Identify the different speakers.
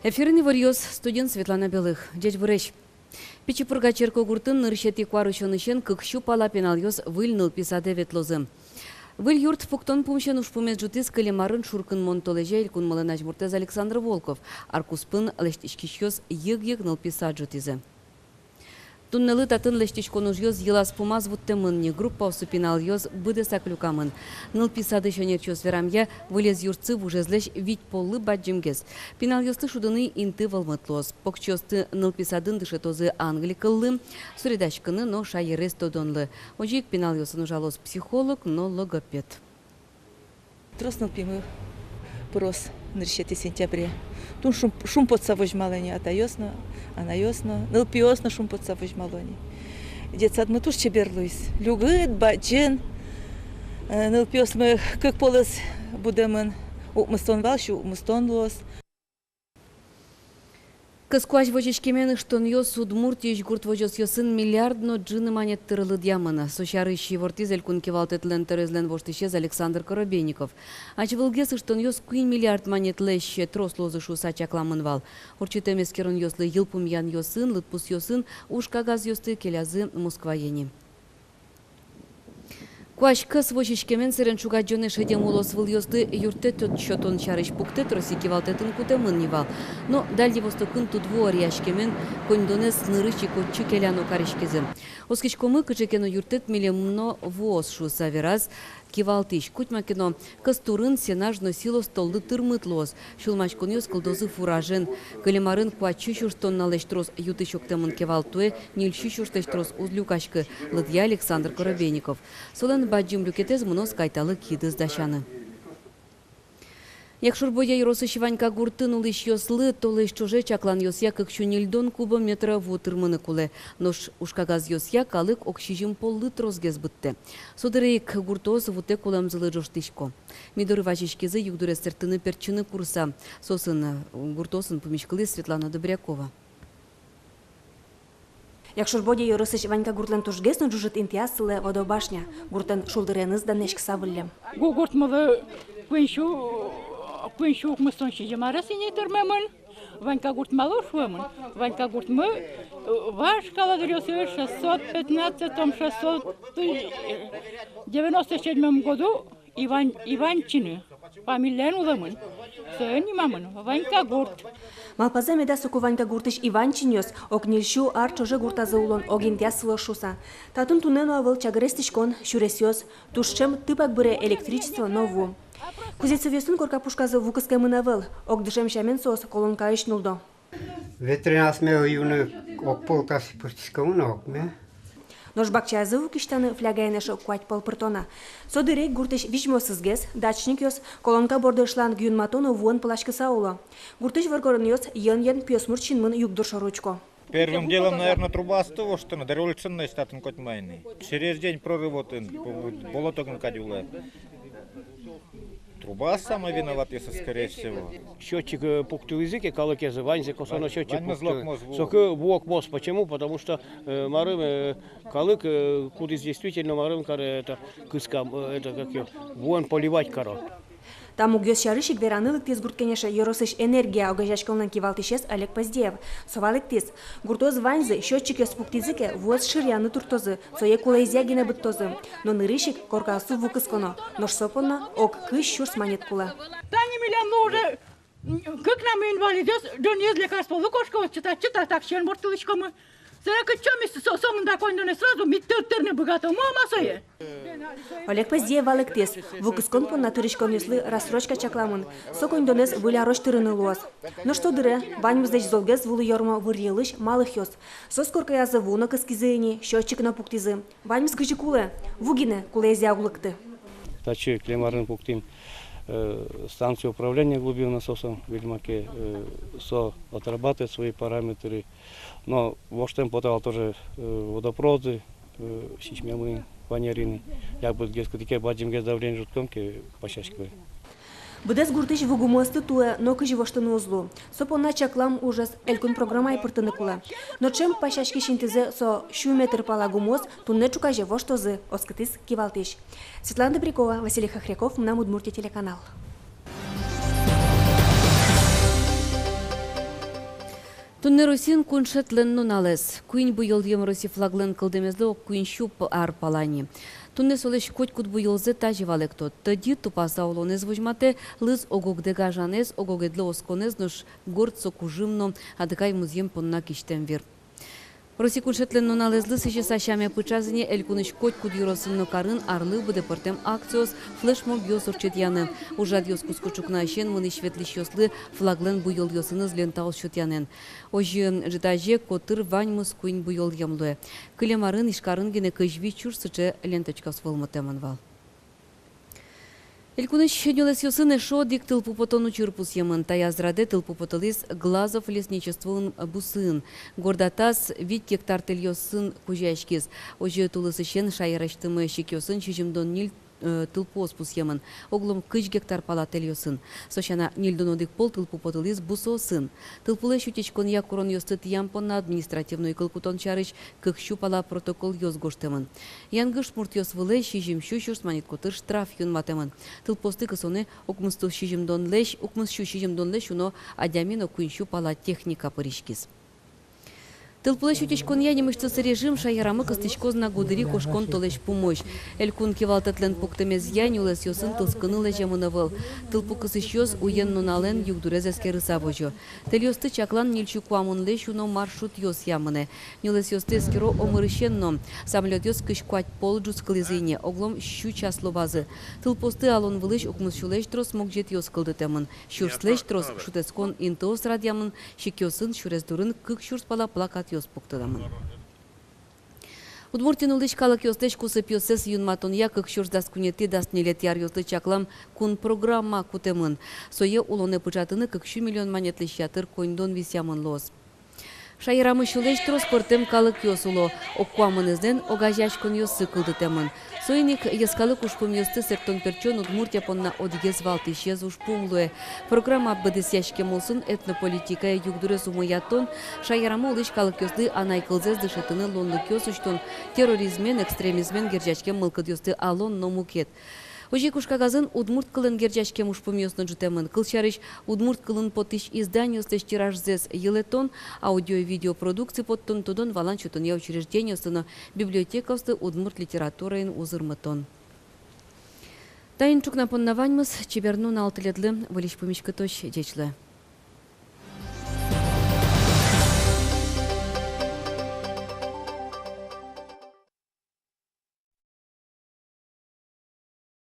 Speaker 1: Эфирный варьёз студент Светлана Белых. Дядь Бурещ. Пичипурга черко гуртын ныршети кварушонышен кыкшу пала пеналёз выльныл писаде ветлозы. Выль юрт пуктон пумшен ушпумет жутыс калемарын шуркын монтолеже илкун малынаж муртез Александр Волков. Аркуспын лештишкишёз йыг-йыг ныл писад жутизы. Туннелы татын лештишконуж ёз елас пумаз вуттемынни группа усупинал ёз быдеса клюкамын. Ныл писады шонерчёз верамья вылез юрцы вужезлеш вить полы баджимгез. Пинал ёсты шудыны инты волмытлоз. Покчёсты ныл писадын дышетозы англикыллы, суридашкыны, но шайерес тодонлы. Ожик пинал ёсын ужалоз психолог, но логопед.
Speaker 2: Трос ныл пимы прос ныршети сентябре. Тун шум подса возьмалани, ата ёсно, она ёсно, ныл пиосно шум подса возьмалани. Детсад мы туш чеберлуис. Люгыт, баджин, ныл пиос мы как полос будемын. Мыстон валщу, мыстон лос.
Speaker 1: Кыскуаш вожечкемен штон ёс Удмуртия гурт вожос ёсын миллиардно джины манет тырылы дьямына. Сощарыщий вортизель кун кевалтетлен терезлен воштышез Александр Коробейников. Ачвылгес штон ёс куин миллиард манет леще трос лозышу сачакламын вал. Урчитемес керон ёслы йылпум ян ёсын, лытпус ёсын, уж кагаз ёсты келязы Москваени. Куаш кыс вожечкемен сырен шуга джоне шедем улос выл ёсты юрте тот счетон чарыш пукте троси кевалтетін кутемын невал. Но дальде востокын тудву арияшкемен кондонес нырычи котчу келяно каришкезы. Оскичкомы кычекено юртет милемно воз шу савераз кевалтыш. Кутьмакено кастурын сенажно сило столды тырмытлоз. Шулмачкон ёс кылдозы фуражен. Калемарын куачу шуштон налештрос ютышоктемын кевалтуе, нильщу шуштештрос узлюкашкы. Лыдья Александр Коробейников. Солен баджим люкетез мынос кайталы кидыз дашаны. Якшурбоя юросы шиванька гуртын улыш ёслы, толыш чуже чаклан ёсья кыкшу нильдон кубометра вутырмыны куле. Нош ушкагаз ёсья калык окшижим поллы трозгез бытты. Содырыйк гуртоз вуте куламзылы жоштышко. Мидоры вачишкезы югдуре сертыны перчыны курса. Сосын гуртосын помешкалы Светлана Добрякова.
Speaker 3: Якшурбоде юрысыш Ванька гуртлен тужгес но жужит интиасылы водобашня. Гуртен шулдыреныз да нешк савыллем.
Speaker 4: Гуртмалы пыншу мыстон шижемара сине турмемын. Ванька гуртмалы шуемын. Ванька гуртмы ваш каладрёсы 697 году Иванчины. Фамилиян уламын. Сөйнимамын. Ванька гурт.
Speaker 3: Малпаза меда соку Ванька гуртыш Иванчинёс, окнильшу ар чоже гуртазы улон огинтясыло шуса. Татун тунену авыл чагрестишкон шуресёс, тушчем тыпак быре электричество нову. Кузецовёсын коркапушказы вукыскай мынавыл, огдышем шамен сос колонка ишнулдо.
Speaker 5: Ветренас ме уюны окполкаси пыртискауны окме.
Speaker 3: Ножбакчазы вукиштаны флягайнешо куать полпыртона. Содырек гуртыш вичмосызгес, дачник ёс, колонка бордышлан гюнматону вуон плашкы сауло. Гуртыш варгорын ёс, йен пёсмурчин мын югдуршо ручко.
Speaker 6: Первым делом, наверное, труба с того, что на дореволюционной статен котмайны. Через день прорывотын, болотогн кадюла. Труба самая виновата, скорее всего.
Speaker 7: Счетчик пукту языке, калыкезы, ваньзе, косоно счетчик пукту. Сока вок мост. Почему? Потому что марым калык, куда действительно марым, это кыска, это как ее, вон поливать коро.
Speaker 3: Там угёс шарышик веранылык тез гурткенеша yorosыш энергия огажашкалнан кивалтышес Олег Поздеев. Совалык тез. Гуртоз ваньзы, счетчик ёс пуктизыке, воз ширяны туртозы, сое кулайзягина быттозы. Но нырышик коркасу вукысконо, нож сопонна ок кыш шурс манет кула.
Speaker 4: Таня Милянова уже, как нам инвалидес, дон есть лекарство, лукошка читать, так, чен бортылычкомы. Сырка чомисты сонында койндоне сразу миттерттерне богато мамасае.
Speaker 3: Олег Поздеев валык тез. Вукыскон понна туришкон ёслы рассрочка чакламын. Сокойндонес вылярош тырыны луаз. Но что дыре, ваньмыздеч золгез вулы ёрма вырьелыш малых ёс. Соскорка язы вуна кыскизыни, счетчик на пуктизы. Ваньмыз кыжы куле, вугине кулезя углыкты.
Speaker 7: Тачи клемарын пуктим станцию управления глубинным насосом в Ведьмаке отрабатывает свои параметры. Но воштем потал тоже водопроводы, сичмемы, ванерины. Я бы таки бадим гез давление жуткомки пощачковые.
Speaker 3: Быдес гуртыш вугумосты туе, но кыжи воштыны узлу. Сопонна чаклам ужас, элькун программа и пыртыны кула. Но чем пащачки шинтизе со шуметр палагумоз, тунне чукаже воштозы, оскытыс кивалтыш. Светлана Добрякова, Василий Хохряков, Мна Удмуртия телеканал.
Speaker 1: Тунне Росин куншетлен нулалес. Куин буйол ем Роси флаглен кылдемезле куин щуп ар палани. Тунне солеш коть кут буйолзе таживалек тот. Тоді тупаса олонез возьмате лыз огогде гажанез огогедле осконез нош горд сокужимно адыкай музьем понна киштем вир. Роси куншетлен нулалезлы сыжи сащаме пычазыне элькуныш коть кут юросынно карын арлы буде портем акциос флешмоб йосорчет яны. Ужад йос кускучукна щен мыныш ветлиш йослы флаглен буйол йосыныз лентаус шут янен. Ожи житаже котыр ваньмыз куин буйол ямлуе. Кылемарын ишкарын гене кыжви чур сыче ленточка сволмотеман вал. Элькуныш щенюлес йосыне шо дик тылпу потону чурпус ямын. Таязраде тылпу потолис глазов лесничествун бусын. Гордатас вид гектар тел йосын кужашкиз. Ожи тулысы щен шайраштымы щик йосын чижимдон нил тылпос пус ямын. Оглом 5 гектар пала тел йосын. Сошана нильдонодик пол тылпу потолис бусо сын. Тылпуле щутечкон якурон йостыт ямпон административной кылкутон чарыш кыкщу пала протокол йос гоштемын. Янгыш мурт йос выле щижим щущурс манит котыр штраф юн матемын. Тылпосты кысоне окмысту щижимдон леш, окмысту щижимдон леш уно адямино куинщу пала техника паришкиз. Тылпуле щутечкон янимышцы режим шаярамы кыстычкоз на гудыри кошкон толеш помощь. Элькун кевалтатлен пуктемез янюлес йосын тылскыныле жемынывыл. Тылпу кысыщоз уен нунален югдурезеске рысавожо. Тел йосты чаклан нильчу куамун леш уно маршрут йос ямыне. Нюлес йосты эскеро омырышенно. Самолет йос кышкуать полджус кылизыне. Оглом щу часло базы. Тылпосты алон вылыш укмысшулеш трос могжет йос кылдытемын. Щурслеш трос шутескон интоос радямын. Щекёсын щурез дурын кык щурс пала плакат йос пуктыдамын. Удмуртин улыш калык йостеш кусып йосес юнматон якык щурздас кунети даст нелет яр йосты чаклам кун программа кутемын. Сое улоне пычатыны 2 миллион монетлеш ятыр койндон висямын лос. Шайрамы шулеш трос портем калык йосуло. Оккуамынезден огажачкон йосы кылдытемын. Сойник ескалык ушпум йосты сертон перчон Удмуртия понна одигез валты исчез ушпумлуе. Программа быдысяшке молсын этнополитика югдурес умоятон. Шайрамы улыш калык йосты анай кылзез дышетыны лонлык йосыштон терроризмен, экстремизмен герчачке мылкыд йосты алон номукет. Ожи кушкагазын удмурт кылын герчачке ушпум йосын жутемын. Кылчарыш удмурт кылын потыш издание стеш тираж зес елетон, аудио и видео продукции поттон тудон валан чутония учреждение сына библиотековсты удмурт литературын узырмытон. Тайын чукна поннаваньмыз чеберну на алтыледлы вылиш помешкы точ дечлы.